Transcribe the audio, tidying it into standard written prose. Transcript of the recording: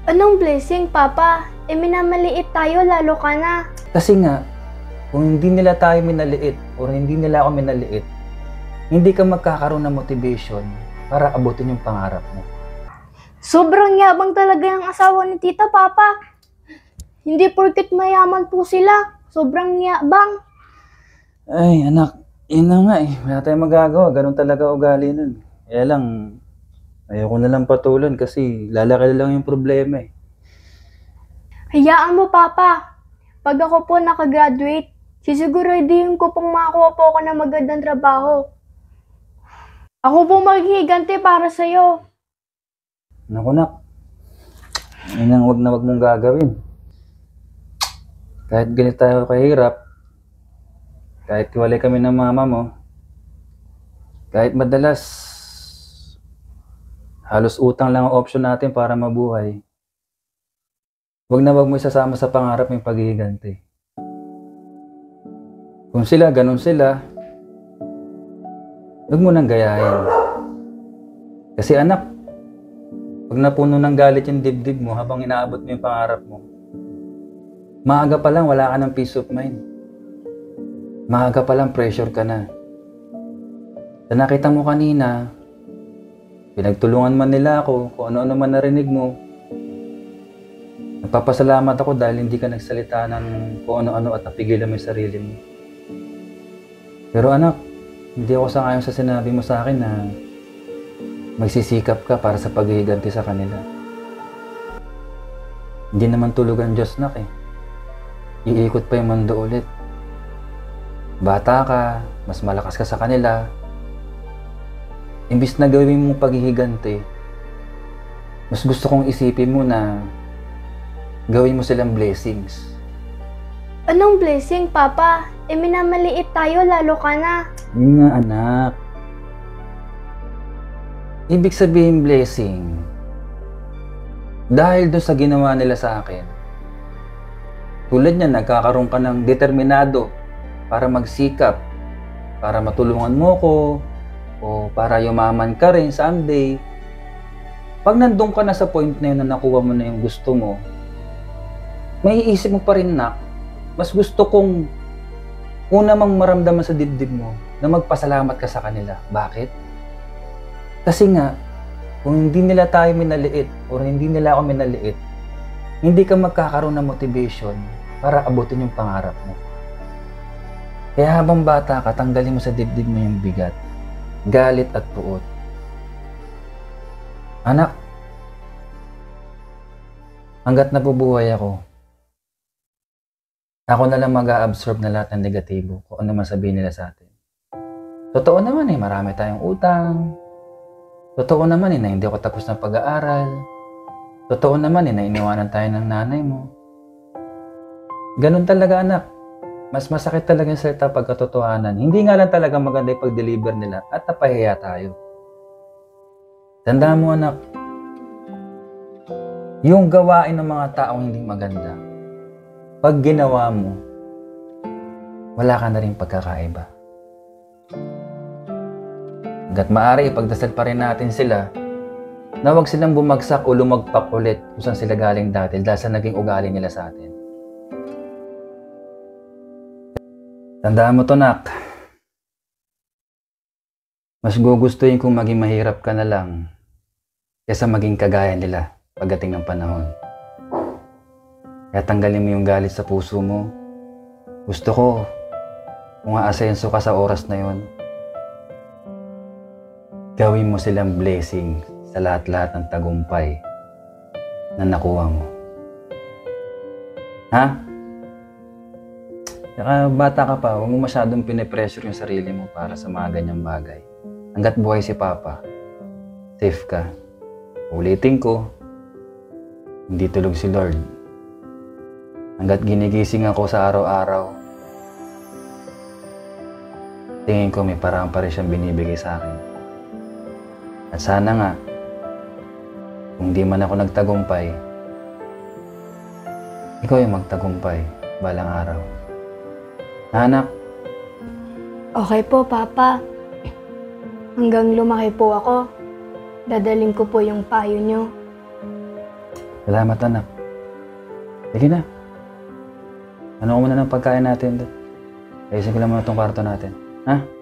Anong blessing, Papa? Minamaliit tayo, lalo ka na. Kasi nga, kung hindi nila tayo minaliit o hindi nila ako minaliit, hindi ka magkakaroon ng motivation para abutin yung pangarap mo. Sobrang yabang talaga ng asawa ni Tita, Papa. Hindi porket mayaman po sila. Sobrang yabang. Ay, anak, yun na nga eh. Wala tayong magagawa. Ganun talaga ugali nun. Kaya lang, ayoko na lang patulan kasi lalaki lang yung problema eh. Hayaan mo, Papa. Pag ako po nakagraduate, sisiguraduhin ko pong makakuha po ako ng magandang trabaho. Ako po maghihiganti para sa'yo. Naku, nak. Yun ang wag na wag mong gagawin. Kahit ganit tayo kahirap, kahit hiwalay kami ng mama mo, kahit madalas halos utang lang ang option natin para mabuhay, wag na wag mo isasama sa pangarap yung paghihiganti. Kung sila, ganun sila, wag mo nang gayahin. Kasi anak, pag napuno ng galit yung dibdib mo habang inaabot mo yung pangarap mo, maaga pa lang wala ka ng peace of mind. Maaga pa lang pressure ka na. Sa nakita mo kanina, pinagtulungan man nila ako kung ano-ano man narinig mo. Nagpapasalamat ako dahil hindi ka nagsalita ng kung ano-ano at napigilan mo yung sarili mo. Pero anak, hindi ako sangayon sa sinabi mo sa akin na magsisikap ka para sa paghihiganti sa kanila. Hindi naman tulog ang Diyos, nak eh. Iikot pa yung mundo ulit. Bata ka, mas malakas ka sa kanila. Imbis na gawin mong paghihiganti, mas gusto kong isipin mo na gawin mo silang blessings. Anong blessing, Papa? Minamaliit tayo, lalo ka na. Hindi nga, anak. Ibig sabihin blessing, dahil doon sa ginawa nila sa akin, tulad niya, nagkakaroon ka ng determinado para magsikap, para matulungan mo ko, o para yumaman ka rin someday. Pag nandun ka na sa point na yun na nakuha mo na yung gusto mo, may iisip mo pa rin na, mas gusto kong una mang maramdaman sa dibdib mo na magpasalamat ka sa kanila. Bakit? Kasi nga, kung hindi nila tayo minaliit o hindi nila ako minaliit, hindi ka magkakaroon ng motivation para abutin yung pangarap mo. Kaya habang bata ka, tanggalin mo sa dibdib mo yung bigat, galit at puot. Anak, hanggat nabubuhay ako na lang mag-a-absorb na lahat ng negatibo kung ano man sabihin nila sa atin. Totoo naman eh, marami tayong utang. Totoo naman eh na hindi ako tapos ng pag-aaral. Totoo naman eh na iniwanan tayo ng nanay mo. Ganun talaga, anak. Mas masakit talaga yung salita pagkatotohanan. Hindi nga lang talaga maganda yung pag-deliver nila at napahiya tayo. Tandaan mo, anak, yung gawain ng mga taong hindi maganda, pag ginawa mo, wala ka na rin pagkakaiba. Hanggat maaari, ipagdasal pa rin natin sila na huwag silang bumagsak o lumagpak ulit kung saan sila galing dati dahil sa naging ugali nila sa atin. Tandaan mo to, nak. Mas gugustuhin kong maging mahirap ka na lang kaysa maging kagaya nila pagdating ng panahon. Kaya tanggalin mo yung galit sa puso mo. Gusto ko, kung aasenso ka sa oras na yon, gawin mo silang blessing sa lahat-lahat ng tagumpay na nakuha mo. Ha? Saka bata ka pa, huwag mo masyadong pinipressure yung sarili mo para sa mga ganyang bagay. Hanggat buhay si Papa, safe ka. Ulitin ko, hindi tulog si Lord. Hanggat ginigising ako sa araw-araw, tingin ko may paraan pa rin siyang binibigay sa akin. At sana nga, kung di man ako nagtagumpay, ikaw yung magtagumpay balang araw. Anak? Okay po, Papa. Hanggang lumaki po ako, dadaling ko po yung payo nyo. Salamat, anak. Sige na. Ano ko muna ng pagkain natin. Ayusin ko lang muna itong kwarto natin. Ha?